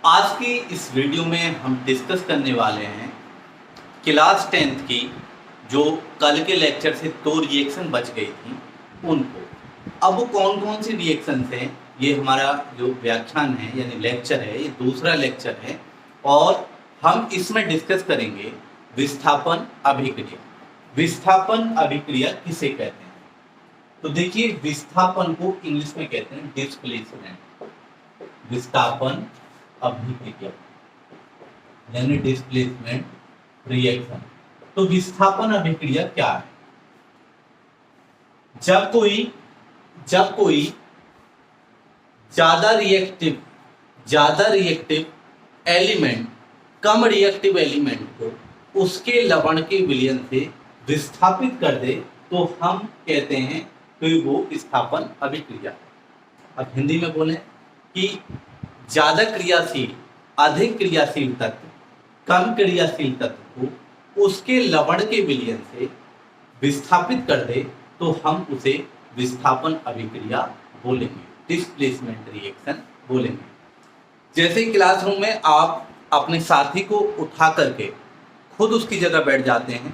आज की इस वीडियो में हम डिस्कस करने वाले हैं क्लास 10th की जो कल के लेक्चर से 2 रिएक्शन बच गई थी उनको। अब वो कौन कौन सी रिएक्शंस हैं, ये हमारा जो व्याख्यान है यानी लेक्चर है, ये दूसरा लेक्चर है और हम इसमें डिस्कस करेंगे विस्थापन अभिक्रिया। विस्थापन अभिक्रिया किसे कहते हैं? तो देखिए, विस्थापन को इंग्लिश में कहते हैं डिस्प्लेसमेंट। विस्थापन अभिक्रिया यानी डिस्प्लेसमेंट रिएक्शन। तो विस्थापन अभिक्रिया क्या है? जब कोई ज्यादा रिएक्टिव एलिमेंट कम रिएक्टिव एलिमेंट को उसके लवण के विलयन से विस्थापित कर दे तो हम कहते हैं कि वो विस्थापन अभिक्रिया। अब हिंदी में बोलें कि ज्यादा क्रियाशील अधिक क्रियाशील तत्व कम क्रियाशील तत्व को उसके लवण के विलयन से विस्थापित कर दे तो हम उसे विस्थापन अभिक्रिया बोलेंगे, डिस्प्लेसमेंट रिएक्शन बोलेंगे। जैसे क्लासरूम में आप अपने साथी को उठा करके खुद उसकी जगह बैठ जाते हैं,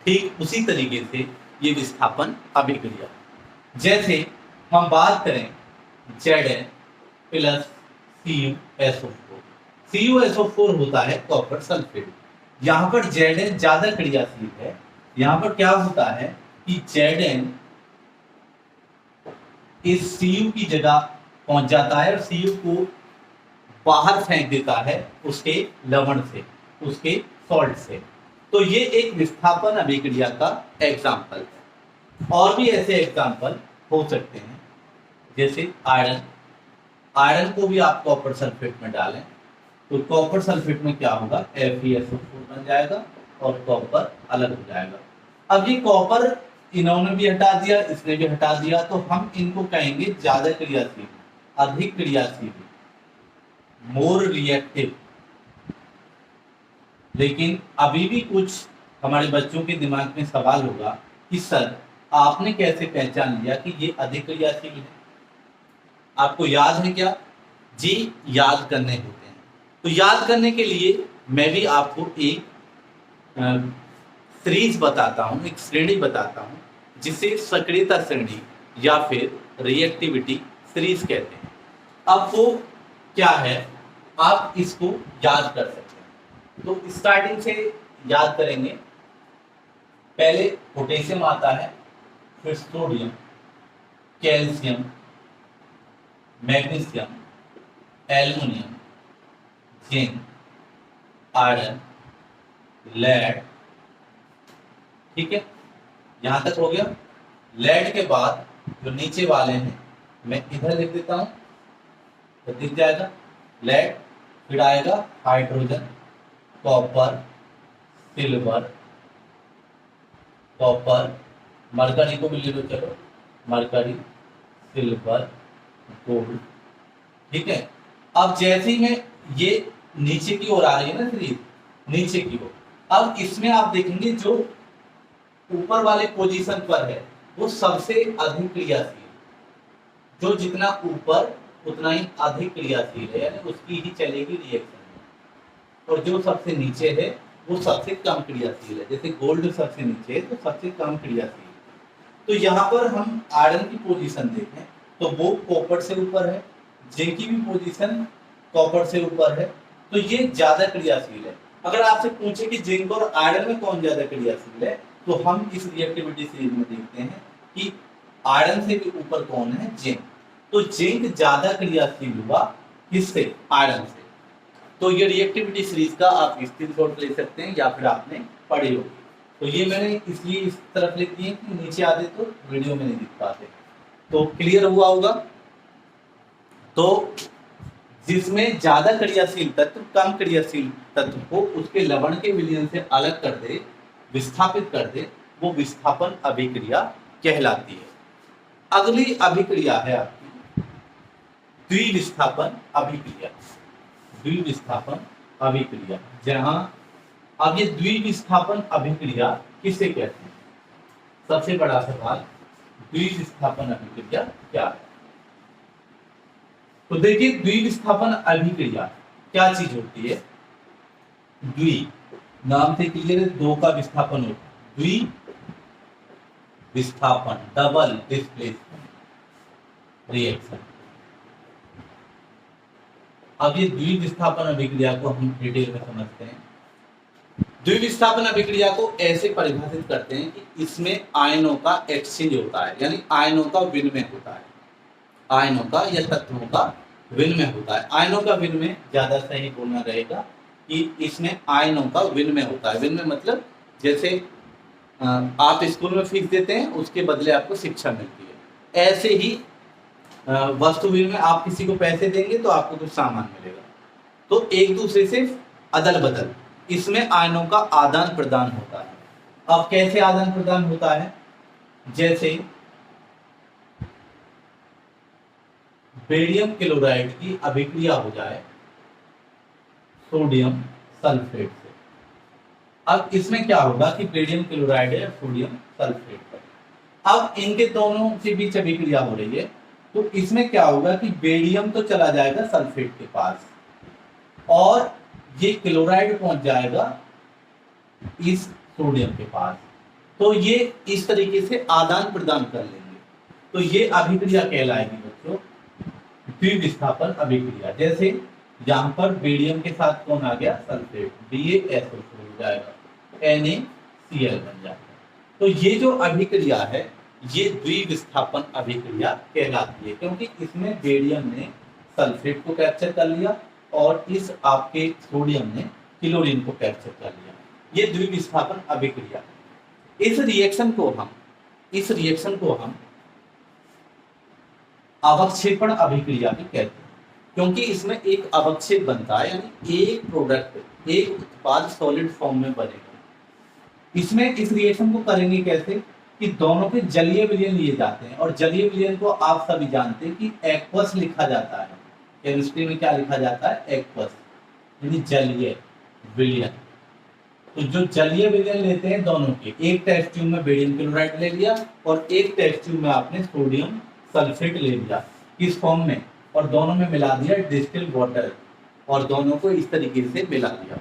ठीक उसी तरीके से ये विस्थापन अभिक्रिया। जैसे हम बात करें Zn प्लस CuSO4। CuSO4 होता है कॉपर सल्फेट। यहाँ पर Zn ज्यादा क्रियाशील है। यहाँ पर क्या होता है कि Zn इस Cu की जगह पहुंच जाता है और Cu को बाहर फेंक देता है उसके लवण से, उसके सॉल्ट से। तो ये एक विस्थापन अभिक्रिया का एग्जाम्पल है। और भी ऐसे एग्जाम्पल हो सकते हैं, जैसे आयरन को भी आप कॉपर सल्फेट में डालें तो कॉपर सल्फेट में क्या होगा, FeSO4 बन जाएगा और कॉपर अलग हो जाएगा। अब ये कॉपर इन्होंने भी हटा दिया, इसने भी हटा दिया, तो हम इनको कहेंगे ज्यादा क्रियाशील, अधिक क्रियाशील, मोर रिएक्टिव। लेकिन अभी भी कुछ हमारे बच्चों के दिमाग में सवाल होगा कि सर आपने कैसे पहचान लिया कि ये अधिक क्रियाशील है? आपको याद है क्या? जी, याद करने होते हैं। तो याद करने के लिए मैं भी आपको एक सीरीज बताता हूँ, एक श्रेणी बताता हूँ जिसे सक्रियता श्रेणी या फिर रिएक्टिविटी सीरीज कहते हैं। अब वो क्या है, आप इसको याद कर सकते हैं। तो स्टार्टिंग से याद करेंगे। पहले पोटेशियम आता है, फिर sodium, calcium, magnesium, aluminium, zinc, iron, lead. ठीक है, यहां तक हो गया। लेड के बाद जो नीचे वाले हैं मैं इधर लिख देता हूं तो दिख जाएगा लेड। फिर आएगा hydrogen, copper, silver, copper, mercury को भी ले लो, चलो मरकरी, सिल्वर, गोल्ड। ठीक है। अब जैसे ही मैं ये नीचे की ओर आ रही है ना सीरीज, नीचे की ओर, अब इसमें आप देखेंगे जो ऊपर वाले पोजीशन पर है वो सबसे अधिक क्रियाशील, जो जितना ऊपर उतना ही अधिक क्रियाशील है, यानी उसकी ही चलेगी रिएक्शन। और जो सबसे नीचे है वो सबसे कम क्रियाशील है। जैसे गोल्ड सबसे नीचे है तो सबसे कम क्रियाशील। तो यहाँ पर हम आयरन की पोजीशन देखें तो वो कॉपर से ऊपर है, जिंक की भी पोजीशन कॉपर से ऊपर है, तो ये ज्यादा क्रियाशील है। अगर आपसे पूछे कि जिंक और आयरन में कौन ज्यादा क्रियाशील है, तो हम इस रिएक्टिविटी सीरीज में देखते हैं कि आयरन से भी ऊपर कौन है, जिंक। तो जिंक ज्यादा क्रियाशील हुआ किससे, आयरन से। तो ये रिएक्टिविटी सीरीज का आप स्क्रीनशॉट ले सकते हैं या फिर आपने पढ़ी होगी। तो ये मैंने इसलिए इस तरफ लिख दिए कि नीचे आते तो वीडियो में नहीं दिख पाते। तो क्लियर हुआ होगा। तो जिसमें ज्यादा क्रियाशील तत्व कम क्रियाशील तत्व को उसके लवण के विलयन से अलग कर दे, विस्थापित कर दे, वो विस्थापन अभिक्रिया कहलाती है। अगली अभिक्रिया है आपकी द्विविस्थापन अभिक्रिया। द्विविस्थापन अभिक्रिया, जहां अब ये द्विविस्थापन अभिक्रिया किसे कहते हैं? सबसे बड़ा सवाल, द्विविस्थापन अभिक्रिया क्या है? तो देखिए द्विविस्थापन अभिक्रिया क्या चीज होती है। द्वि नाम से क्लियर है, दो का विस्थापन होता है, द्वि विस्थापन, डबल डिस्प्लेसमेंट रिएक्शन। अब ये द्विविस्थापन अभिक्रिया को हम डिटेल में समझते हैं। द्विविस्थापन अभिक्रिया को ऐसे परिभाषित करते हैं कि इसमें आयनों का एक्सचेंज होता है, यानी आयनों का विनिमय होता है, आयनों का या तत्वों का विनिमय होता है। आयनों का विनिमय ज्यादा सही बोलना रहेगा कि इसमें आयनों का विनिमय होता है। विनिमय मतलब जैसे आप स्कूल में फीस देते हैं, उसके बदले आपको शिक्षा मिलती है, ऐसे ही वस्तु विनिमय, आप किसी को पैसे देंगे तो आपको कुछ सामान मिलेगा। तो एक दूसरे से अदल बदल, इसमें आयनों का आदान प्रदान होता है। अब कैसे आदान प्रदान होता है, जैसे बेरियम क्लोराइड की अभिक्रिया हो जाए सोडियम सल्फेट से। अब इसमें क्या होगा कि बेरियम क्लोराइड है सोडियम सल्फेट पर, अब इनके दोनों के बीच अभिक्रिया हो रही है, तो इसमें क्या होगा कि बेरियम तो चला जाएगा सल्फेट के पास और ये क्लोराइड पहुंच जाएगा इस सोडियम के पास। तो ये इस तरीके से आदान प्रदान कर लेंगे, तो ये अभिक्रिया कहलाएगी बच्चों द्विविस्थापन अभिक्रिया। जैसे यहाँ पर बेरियम के साथ कौन आ गया, सल्फेट, BaSO हो जाएगा, NaCl बन जाएगा। तो ये जो अभिक्रिया है ये द्विविस्थापन अभिक्रिया कहलाती है, क्योंकि इसमें बेरियम ने सल्फेट को कैप्चर कर लिया और इस आपके सोडियम ने क्लोरीन को कैप्चर कर लिया। ये द्विविस्थापन अभिक्रिया। इस रिएक्शन को हम अवक्षेपण अभिक्रिया भी कहते हैं, क्योंकि इसमें एक अवक्षेप बनता है, यानी एक प्रोडक्ट, एक उत्पाद सॉलिड फॉर्म में बनेगा। इसमें इस रिएक्शन को करेंगे कैसे कि दोनों के जलीय विलयन लिए जाते हैं, और जलीय विलयन को आप सभी जानते हैं कि एक्वस लिखा जाता है। केमिस्ट्री में क्या लिखा जाता है, एक्वस, यानी जलीय विलयन। तो जो जलीय विलयन लेते हैं दोनों के, एक टेस्ट ट्यूब में बेरियम क्लोराइड ले लिया और एक टेस्ट ट्यूब में आपने सोडियम सल्फेट ले लिया किस फॉर्म में, और दोनों में मिला दिया डिस्टिल वाटर, और दोनों को इस तरीके से मिला दिया।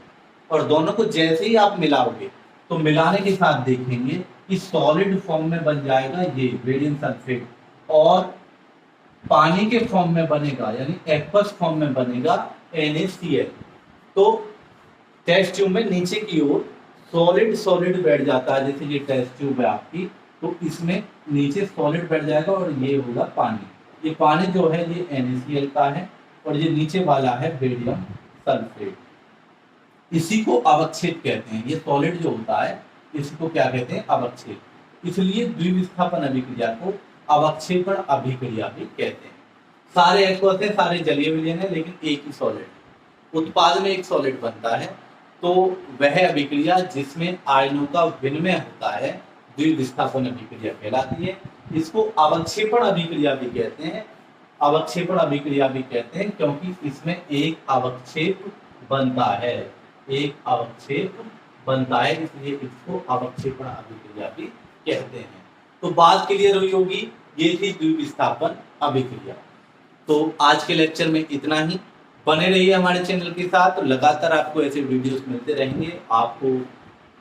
और दोनों को जैसे ही आप मिलाओगे तो मिलाने के साथ देखेंगे कि सॉलिड फॉर्म में बन जाएगा ये बेरियम सल्फेट, और पानी के फॉर्म में बनेगा, यानी एक्वस फॉर्म में बनेगा NaCl। तो टेस्ट ट्यूब में नीचे की ओर सॉलिड बैठ जाता है, जैसे ये टेस्ट ट्यूब है आपकी, तो इसमें नीचे सॉलिड बैठ जाएगा और ये होगा पानी। ये पानी जो है ये NaCl का है और ये नीचे वाला है बेरियम सल्फेट। इसी को अवक्षेप कहते हैं। ये सॉलिड जो होता है इसी को क्या कहते हैं, अवक्षेप। इसलिए द्विविस्थापन अभिक्रिया को अवक्षेपण अभिक्रिया भी कहते हैं। सारे एक्वस हैं, सारे जलीय विलयन है, लेकिन एक ही सॉलिड, उत्पाद में एक सॉलिड बनता है, तो वह अभिक्रिया जिसमें आयनों का विनिमय होता है द्विविस्थापन अभिक्रिया कहलाती है। इसको अवक्षेपण अभिक्रिया भी कहते हैं, अवक्षेपण अभिक्रिया भी कहते हैं, क्योंकि इसमें एक अवक्षेप बनता है, एक अवक्षेप बनता है, इसलिए इसको अवक्षेपण अभिक्रिया भी कहते हैं। तो बात क्लियर हुई होगी, ये थी द्विविस्थापन अभिक्रिया। तो आज के लेक्चर में इतना ही। बने रहिए हमारे चैनल के साथ, तो लगातार आपको ऐसे वीडियोस मिलते रहेंगे। आपको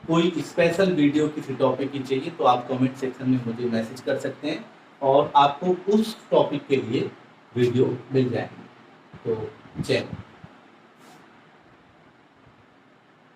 कोई स्पेशल वीडियो किसी टॉपिक की चाहिए तो आप कमेंट सेक्शन में मुझे मैसेज कर सकते हैं और आपको उस टॉपिक के लिए वीडियो मिल जाएंगे। तो जय हिंद।